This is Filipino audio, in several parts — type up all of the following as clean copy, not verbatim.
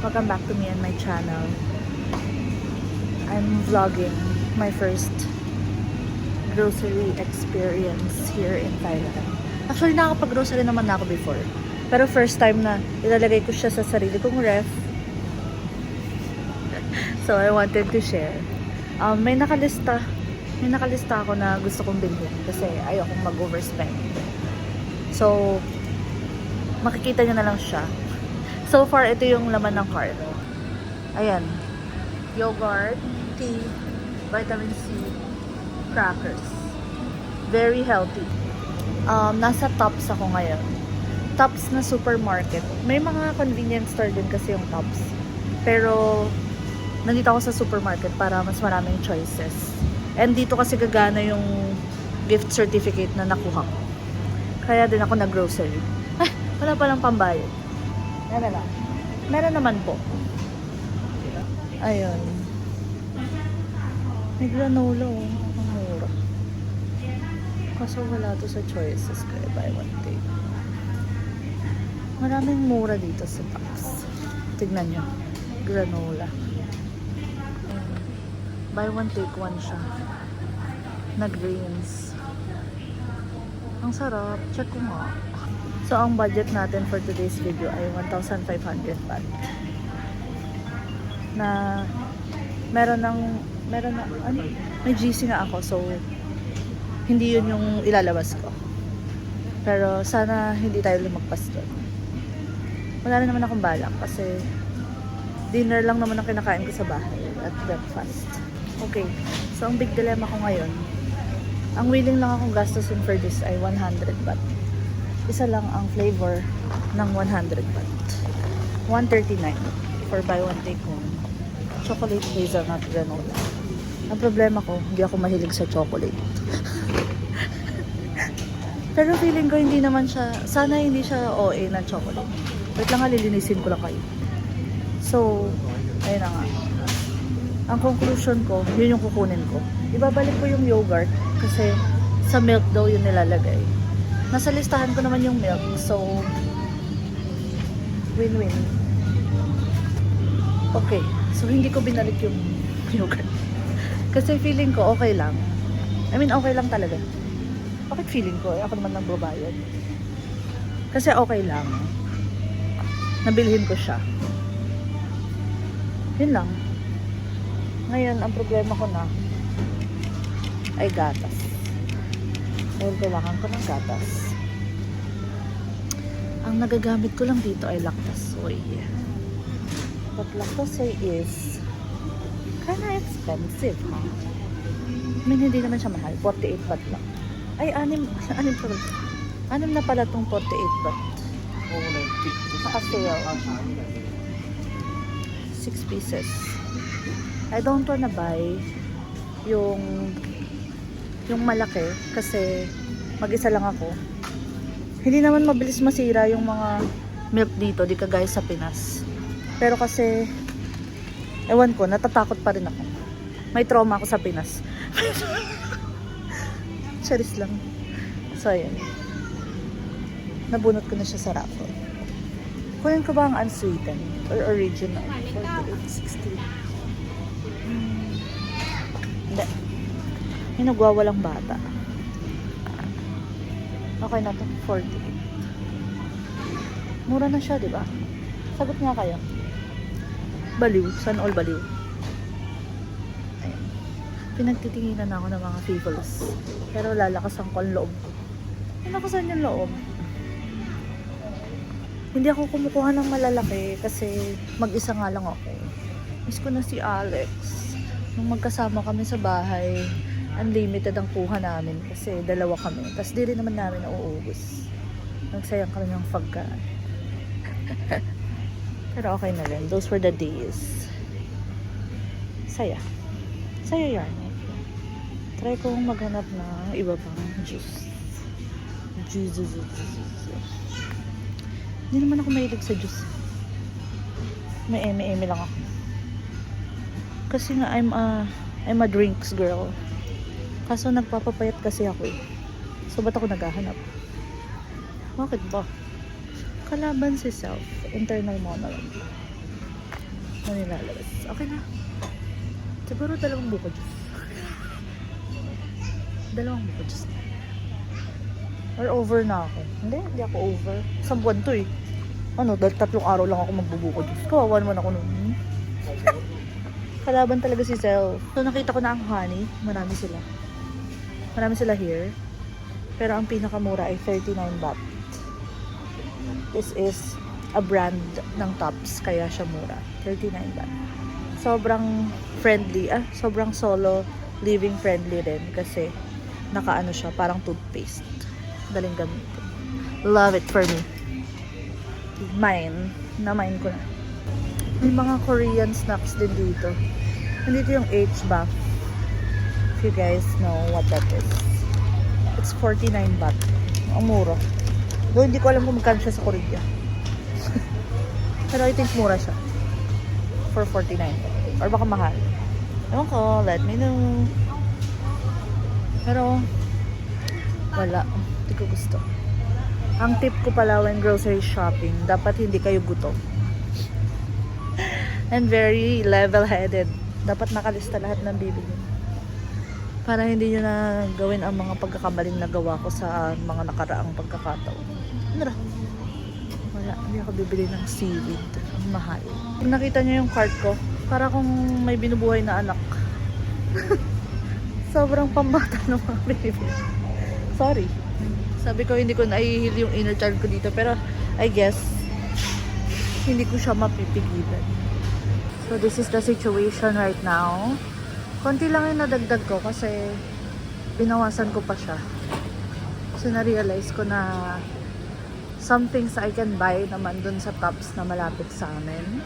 Welcome back to me and my channel. I'm vlogging my first grocery experience here in Thailand. Actually, nakakapag-grocery naman ako before. Pero first time na ilalagay ko siya sa sarili kong ref. So, I wanted to share. May nakalista ako na gusto kong bilhin kasi ayokong mag-overspend. So, makikita nyo na lang siya. So far, ito yung laman ng cart. Ayan. Yogurt, tea, vitamin C, crackers. Very healthy. Nasa Tops ako ngayon. Tops na supermarket. May mga convenience store din kasi yung Tops. Pero, nandito ako sa supermarket para mas maraming choices. And dito kasi gagana yung gift certificate na nakuha ko. Kaya din ako nag-grocery. Ay, wala palang pambayad. Yan na lang. Meron naman po. Ayun. May granola oh. Ang mura. Kaso wala to sa choices kaya buy one take. Maraming mura dito sa Tops. Tignan nyo. Granola. Ayun. Buy one take one siya. Nag-greens. Ang sarap. Check ko nga. So, ang budget natin for today's video ay 1,500 baht. Na, meron na, ano, may GC nga ako. So, hindi yun yung ilalabas ko. Pero, sana hindi tayo lumagpas doon. Wala rin naman akong balak kasi dinner lang naman ang kinakain ko sa bahay at breakfast. Okay. So, ang big dilemma ko ngayon, ang willing lang akong gastusin for this ay 100 baht. Isa lang ang flavor ng 100 baht. 139 for buy one take one. Chocolate hazelnut granola. Ang problema ko, hindi ako mahilig sa chocolate. Pero feeling ko hindi naman siya, sana hindi siya OA na chocolate. Wait lang nga, lilinisin ko lang kayo. So, ayun na nga. Ang conclusion ko, yun yung kukunin ko. Ibabalik ko yung yogurt kasi sa milk daw yun nilalagay. Nasa listahan ko naman yung milk. So, win-win. Okay. So, hindi ko binalik yung yogurt. Kasi feeling ko okay lang. I mean, okay lang talaga. Bakit feeling ko? Ako naman nagbabayad. Kasi okay lang. Nabilhin ko siya. Yun lang. Ngayon, ang problema ko na ay gatas. Dahil kailangan ko ng gatas. Ang nagagamit ko lang dito ay lactasoy. But lactasoy is kinda expensive, ha? I mean, hindi naman siya mahal. 48 baht lang. Ay, 6 na pala tong 48 baht. Naka-sale. 6 pieces. I don't wanna buy yung malaki kasi mag-isa lang ako. Hindi naman mabilis masira yung mga milk dito, di kagaya sa Pinas. Pero kasi ewan ko, natatakot pa rin ako. May trauma ako sa Pinas. Charis lang. So ayan. Nabunot ko na siya sa raffle. Kunin ko ba ang unsweetened or original? 48.60. Hindi. Yung nagwawalang bata. Okay na to. 48. Mura na siya, di ba? Sagot nga kayo. Baliw. San all baliw? Ayan. Pinagtitinginan ako ng mga favors. Pero lalakasan ko ang loob. Lalakasan yung loob. Hindi ako kumukuha ng malalaki kasi mag-isa nga lang ako. Miss ko na si Alex. Nung magkasama kami sa bahay, unlimited ang kuha namin kasi dalawa kami. Tapos di rin naman namin nauubos. Nagsayang kami ng pagkain. Pero okay na rin. Those were the days. Saya. Saya yan. Try kong maghanap ng iba pang juice. Juice. Hindi naman ako mahilig sa juice. May eme-eme lang ako. Kasi nga I'm a drinks girl. Kaso nagpapapayat kasi ako eh. So ba't ako naghahanap? Bakit ba? Kalaban si self. Internal monologue. na nilalabas. Okay na. Siguro dalawang buko juice. Dalawang buko juice na. Or over na ako. Hindi ako over. Isang buwan to eh. Dahil 3 araw lang ako magbubuko juice. Kawawan mo na ako nun. Kalaban talaga si Self. So nakita ko na ang honey. Marami sila. Marami sila here. Pero ang pinakamura ay 39 baht. This is a brand ng tops. Kaya siya mura. 39 baht. Sobrang friendly. Sobrang solo living friendly rin. Kasi nakaano siya. Parang toothpaste. Daling gamitin. Love it for me. Mine. Na-mine ko na. May mga Korean snacks din dito. Nandito yung H-Buff. If you guys know what that is. It's 49 baht. Ang mura. Though hindi ko alam kung magkano siya sa Korea. Pero I think mura siya. For 49. Or baka mahal. Ewan ko, let me know. Pero, wala. Hindi ko gusto. Ang tip ko pala when grocery shopping, dapat hindi kayo gutom. And very level-headed. Dapat nakalista lahat ng bibili. Para hindi nyo na gawin ang mga pagkakamaling nagawa ko sa mga nakaraang pagkakataon. Ano? Wala. Hindi ako bibili ng seaweed. Ang mahal. Kung nakita nyo yung cart ko, para kung may binubuhay na anak. Sobrang pambata ng mga binibili. Sorry. Sabi ko hindi ko naihil yung inner child ko dito. Pero I guess, hindi ko siya mapipigilan. So this is the situation right now. Konti lang yung nadagdag ko kasi binawasan ko pa siya. So na-realize ko na some things I can buy naman dun sa tops na malapit sa amin.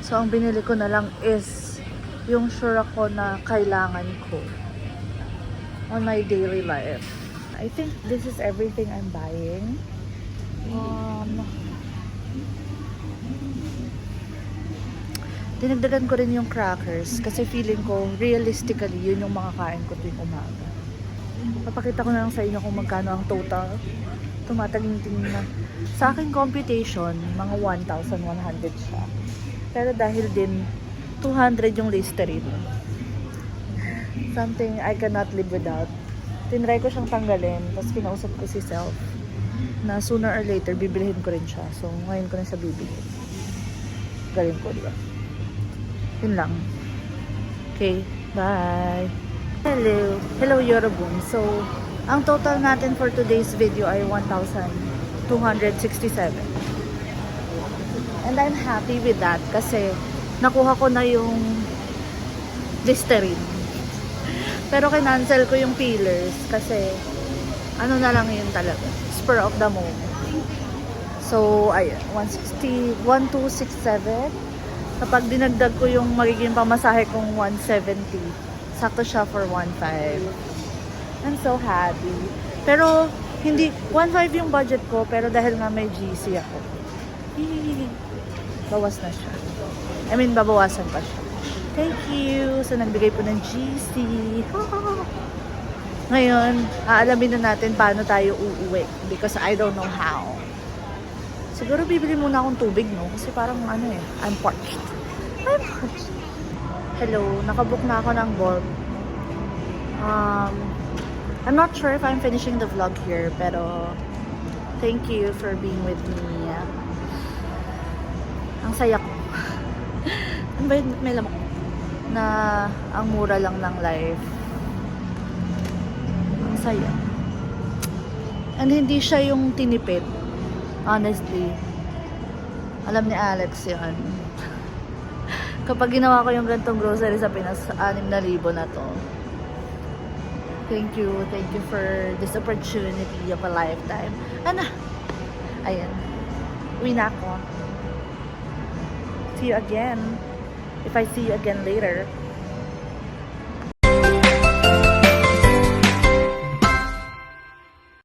So ang binili ko na lang is yung sure ako na kailangan ko on my daily life. I think this is everything I'm buying. Dinagdagan ko rin yung crackers kasi feeling ko realistically yun yung makakain ko tuwing umaga. Papakita ko na lang sa inyo kung magkano ang total. Tumataging-tingin na. Sa aking computation, mga 1,100 siya. Pero dahil din 200 yung Listerine. Something I cannot live without. Tinry ko siyang tanggalin, tapos kinausap ko si Self na sooner or later bibilihin ko rin siya. So ngayon ko na siya bibilihin. Galing ko, diba? Yun lang. Okay, bye! Hello Yorobun. So, ang total natin for today's video ay 1,267. And I'm happy with that kasi nakuha ko na yung Listerine. Pero kinancel ko yung peelers kasi ano na lang yun talaga. Spur of the moment. So, ayan. 160, 1,267. Kapag dinagdag ko yung magiging pamasahe kong 170, sakto siya for 1.5. I'm so happy. Pero, hindi, 1.5 yung budget ko, pero dahil nga may GC ako, bawas na siya. I mean, babawasan pa siya. Thank you! So, nagbigay po ng GC. Ngayon, aalamin na natin paano tayo uuwi because I don't know how. Siguro bibili muna akong tubig, no? Kasi parang I'm parched. I'm parched. Hello, nakabook na ako ng Bolt. I'm not sure if I'm finishing the vlog here, pero thank you for being with me. Ang saya ko. Ano ba yun? May lamok na ang mura lang ng life. Ang saya. And hindi siya yung tinipid. Honestly, alam ni Alex yan. Kapag ginawa ko yung ganitong grocery sa Pinas, 6,000 na to. Thank you for this opportunity of a lifetime. Ayan. Uwi na ako. See you again. If I see you again later.